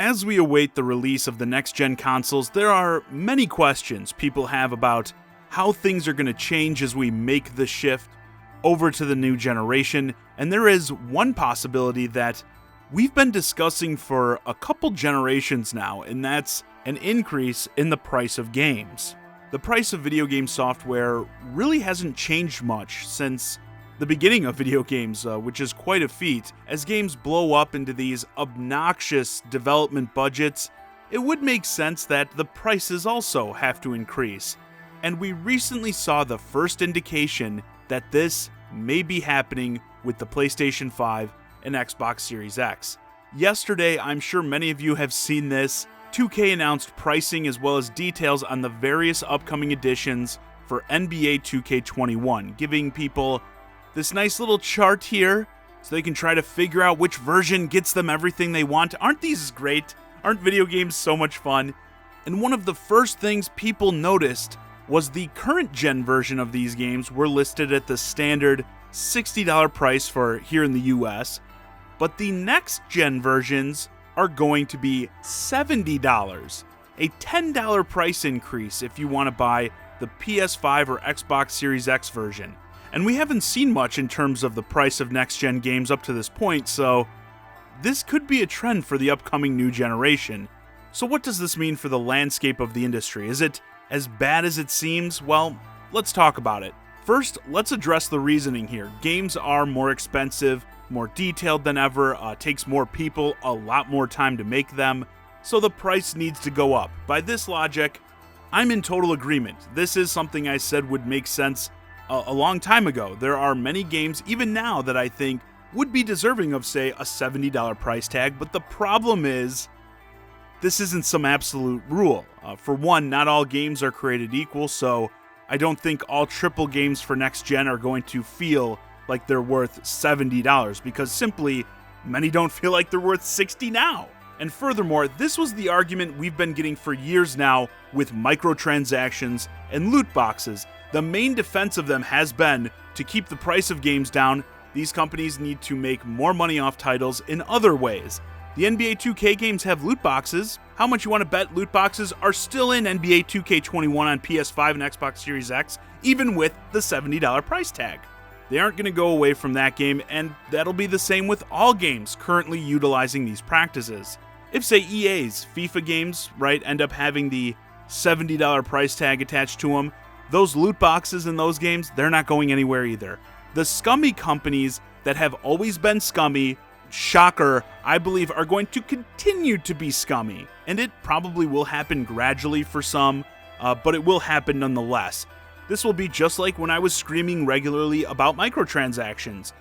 As we await the release of the next-gen consoles, there are many questions people have about how things are going to change as we make the shift over to the new generation, and there is one possibility that we've been discussing for a couple generations now, and that's an increase in the price of games. The price of video game software really hasn't changed much since the beginning of video games, which is quite a feat. As games blow up into these obnoxious development budgets, it would make sense that the prices also have to increase. And we recently saw the first indication that this may be happening with the PlayStation 5 and Xbox Series X. Yesterday, I'm sure many of you have seen this, 2K announced pricing as well as details on the various upcoming editions for NBA 2K21, giving people this nice little chart here so they can try to figure out which version gets them everything they want. Aren't these great? Aren't video games so much fun? And one of the first things people noticed was the current gen version of these games were listed at the standard $60 price for here in the US, but the next gen versions are going to be $70, a $10 price increase if you want to buy the PS5 or Xbox Series X version. And we haven't seen much in terms of the price of next-gen games up to this point, so this could be a trend for the upcoming new generation. So what does this mean for the landscape of the industry? Is it as bad as it seems? Well, let's talk about it. First, let's address the reasoning here. Games are more expensive, more detailed than ever, takes more people, a lot more time to make them, so the price needs to go up. By this logic, I'm in total agreement. This is something I said would make sense a long time ago. There are many games, even now, that I think would be deserving of, say, a $70 price tag, but the problem is, this isn't some absolute rule. For one, not all games are created equal, so I don't think all AAA games for next gen are going to feel like they're worth $70, because simply, many don't feel like they're worth $60 now. And furthermore, this was the argument we've been getting for years now with microtransactions and loot boxes. The main defense of them has been to keep the price of games down. These companies need to make more money off titles in other ways. The NBA 2K games have loot boxes. How much you want to bet loot boxes are still in NBA 2K21 on PS5 and Xbox Series X, even with the $70 price tag? They aren't going to go away from that game, and that'll be the same with all games currently utilizing these practices. If, say, EA's FIFA games, right, end up having the $70 price tag attached to them, those loot boxes in those games, they're not going anywhere either. The scummy companies that have always been scummy, shocker, I believe, are going to continue to be scummy. And it probably will happen gradually for some, but it will happen nonetheless. This will be just like when I was screaming regularly about microtransactions.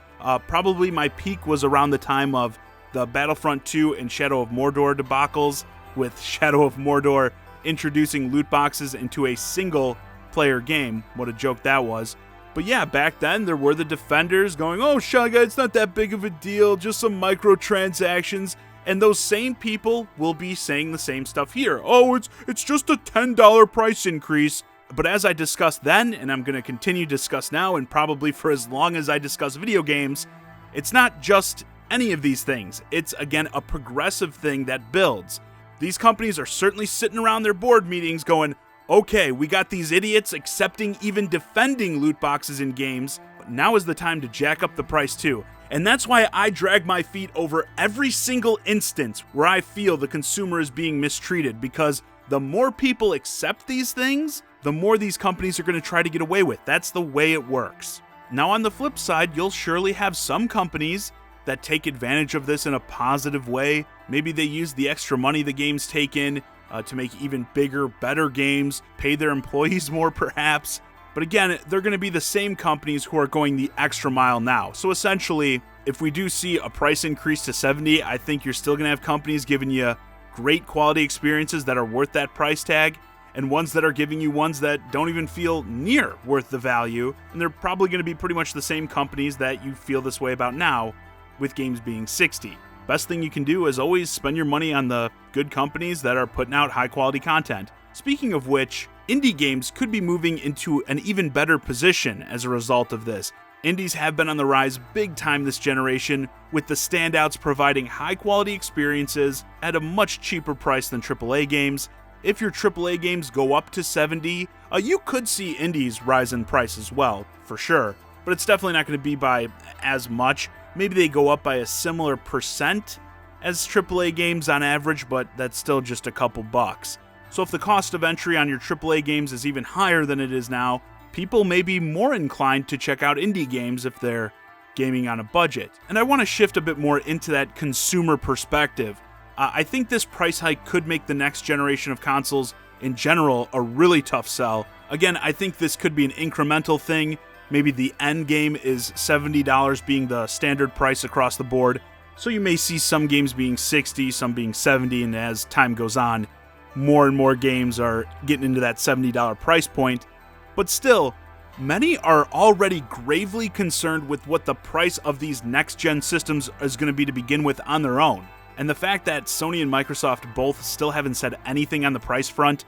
Probably my peak was around the time of the Battlefront 2 and Shadow of Mordor debacles, with Shadow of Mordor introducing loot boxes into a single player game. What a joke that was. But yeah, back then there were the defenders going, oh, ChiGuy, it's not that big of a deal, just some microtransactions. And those same people will be saying the same stuff here. Oh, it's just a $10 price increase. But as I discussed then, and I'm going to continue to discuss now, and probably for as long as I discuss video games, it's not just any of these things. It's, again, a progressive thing that builds. These companies are certainly sitting around their board meetings going, okay, we got these idiots accepting, even defending loot boxes in games, but now is the time to jack up the price too. And that's why I drag my feet over every single instance where I feel the consumer is being mistreated, because the more people accept these things, the more these companies are going to try to get away with. That's the way it works. Now on the flip side, you'll surely have some companies that take advantage of this in a positive way. Maybe they use the extra money the games take in to make even bigger, better games, pay their employees more perhaps. But again, they're going to be the same companies who are going the extra mile now. So essentially, if we do see a price increase to $70, I think you're still going to have companies giving you great quality experiences that are worth that price tag, and ones that are giving you ones that don't even feel near worth the value. And they're probably going to be pretty much the same companies that you feel this way about now, with games being $60. Best thing you can do is always spend your money on the good companies that are putting out high quality content. Speaking of which, indie games could be moving into an even better position as a result of this. Indies have been on the rise big time this generation, with the standouts providing high-quality experiences at a much cheaper price than AAA games. If your AAA games go up to $70, you could see indies rise in price as well, for sure, but it's definitely not going to be by as much. Maybe they go up by a similar percent as AAA games on average, but that's still just a couple bucks. So if the cost of entry on your AAA games is even higher than it is now, people may be more inclined to check out indie games if they're gaming on a budget. And I want to shift a bit more into that consumer perspective. I think this price hike could make the next generation of consoles in general a really tough sell. Again, I think this could be an incremental thing. Maybe the end game is $70 being the standard price across the board. So you may see some games being $60, some being $70, and as time goes on, more and more games are getting into that $70 price point. But still, many are already gravely concerned with what the price of these next-gen systems is going to be to begin with on their own. And the fact that Sony and Microsoft both still haven't said anything on the price front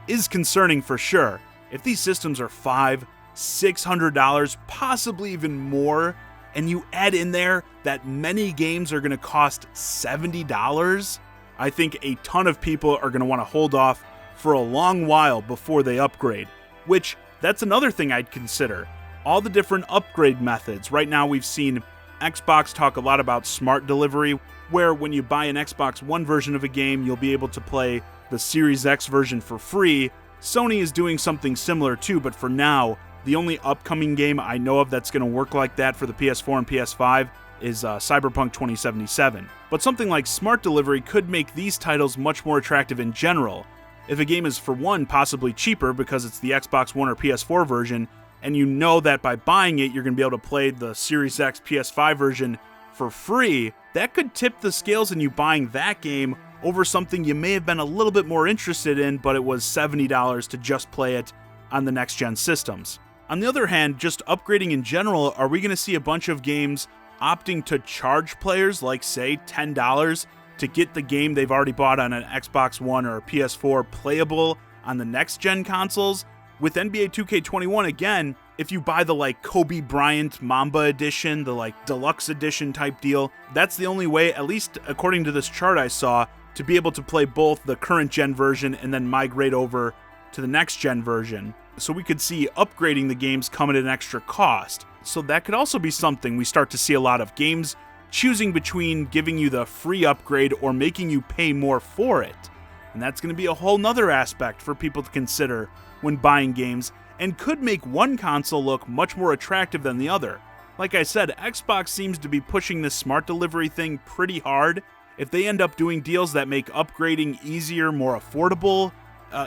is concerning for sure. If these systems are $500, $600, possibly even more, and you add in there that many games are going to cost $70, I think a ton of people are going to want to hold off for a long while before they upgrade, which that's another thing I'd consider. All the different upgrade methods. Right now we've seen Xbox talk a lot about smart delivery, where when you buy an Xbox One version of a game, you'll be able to play the Series X version for free. Sony is doing something similar too, but for now, the only upcoming game I know of that's going to work like that for the PS4 and PS5 is Cyberpunk 2077. But something like smart delivery could make these titles much more attractive in general. If a game is, for one, possibly cheaper because it's the Xbox One or PS4 version, and you know that by buying it you're going to be able to play the Series X PS5 version for free, that could tip the scales in you buying that game over something you may have been a little bit more interested in, but it was $70 to just play it on the next-gen systems. On the other hand, just upgrading in general, are we going to see a bunch of games opting to charge players, like, say, $10 to get the game they've already bought on an Xbox One or a PS4 playable on the next-gen consoles? With NBA 2K21, again, if you buy the, Kobe Bryant Mamba edition, the, deluxe edition type deal, that's the only way, at least according to this chart I saw, to be able to play both the current-gen version and then migrate over to the next-gen version. So we could see upgrading the games come at an extra cost. So that could also be something we start to see a lot of games choosing between giving you the free upgrade or making you pay more for it. And that's going to be a whole nother aspect for people to consider when buying games, and could make one console look much more attractive than the other. Like I said, Xbox seems to be pushing this smart delivery thing pretty hard. If they end up doing deals that make upgrading easier, more affordable,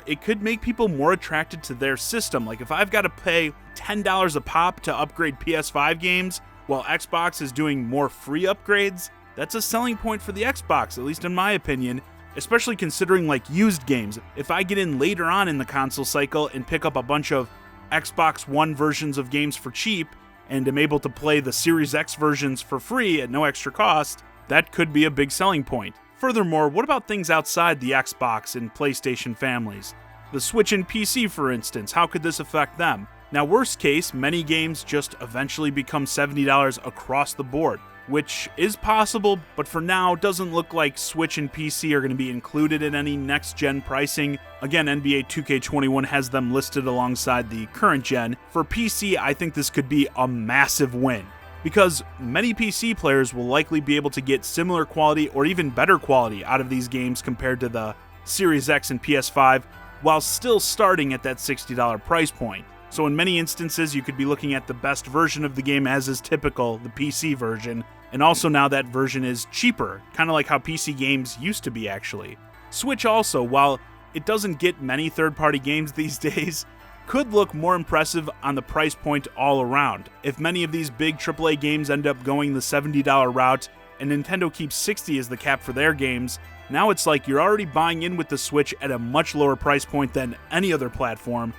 it could make people more attracted to their system. Like if I've got to pay $10 a pop to upgrade PS5 games, while Xbox is doing more free upgrades, that's a selling point for the Xbox, at least in my opinion, especially considering used games. If I get in later on in the console cycle and pick up a bunch of Xbox One versions of games for cheap, and am able to play the Series X versions for free at no extra cost, that could be a big selling point. Furthermore, what about things outside the Xbox and PlayStation families? The Switch and PC, for instance, how could this affect them? Now, worst case, many games just eventually become $70 across the board, which is possible, but for now, doesn't look like Switch and PC are going to be included in any next-gen pricing. Again, NBA 2K21 has them listed alongside the current gen. For PC, I think this could be a massive win, because many PC players will likely be able to get similar quality or even better quality out of these games compared to the Series X and PS5, while still starting at that $60 price point. So in many instances, you could be looking at the best version of the game, as is typical, the PC version, and also now that version is cheaper, kind of like how PC games used to be actually. Switch also, while it doesn't get many third-party games these days, could look more impressive on the price point all around. If many of these big AAA games end up going the $70 route, and Nintendo keeps $60 as the cap for their games, now it's like you're already buying in with the Switch at a much lower price point than any other platform.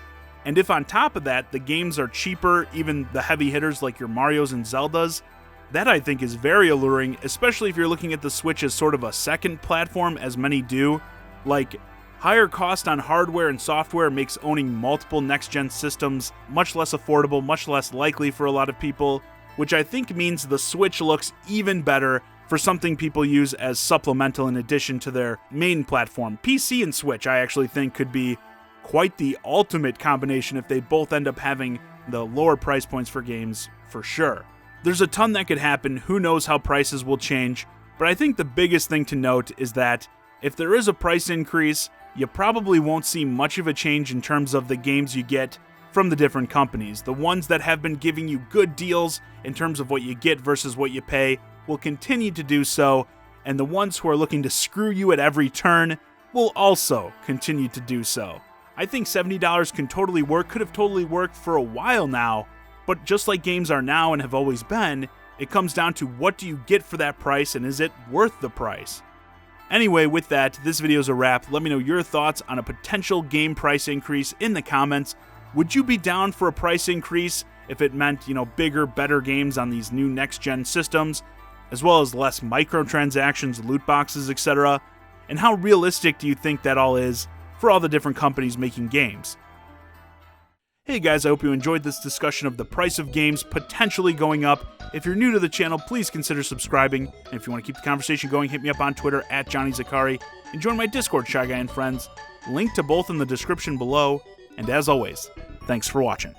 And if on top of that, the games are cheaper, even the heavy hitters like your Marios and Zeldas, that I think is very alluring, especially if you're looking at the Switch as sort of a second platform, as many do. Like, Higher cost on hardware and software makes owning multiple next-gen systems much less affordable, much less likely for a lot of people, which I think means the Switch looks even better for something people use as supplemental in addition to their main platform. PC and Switch, I actually think, could be quite the ultimate combination if they both end up having the lower price points for games, for sure. There's a ton that could happen, who knows how prices will change, but I think the biggest thing to note is that if there is a price increase, you probably won't see much of a change in terms of the games you get from the different companies. The ones that have been giving you good deals in terms of what you get versus what you pay will continue to do so, and the ones who are looking to screw you at every turn will also continue to do so. I think $70 can totally work, could have totally worked for a while now, but just like games are now and have always been, it comes down to what do you get for that price and is it worth the price? Anyway, with that, this video is a wrap. Let me know your thoughts on a potential game price increase in the comments. Would you be down for a price increase if it meant, bigger, better games on these new next-gen systems, as well as less microtransactions, loot boxes, etc.? And how realistic do you think that all is for all the different companies making games? Hey guys, I hope you enjoyed this discussion of the price of games potentially going up. If you're new to the channel, please consider subscribing. And if you want to keep the conversation going, hit me up on Twitter at Johnny Zakari and join my Discord, ChiGuy and Friends. Link to both in the description below. And as always, thanks for watching.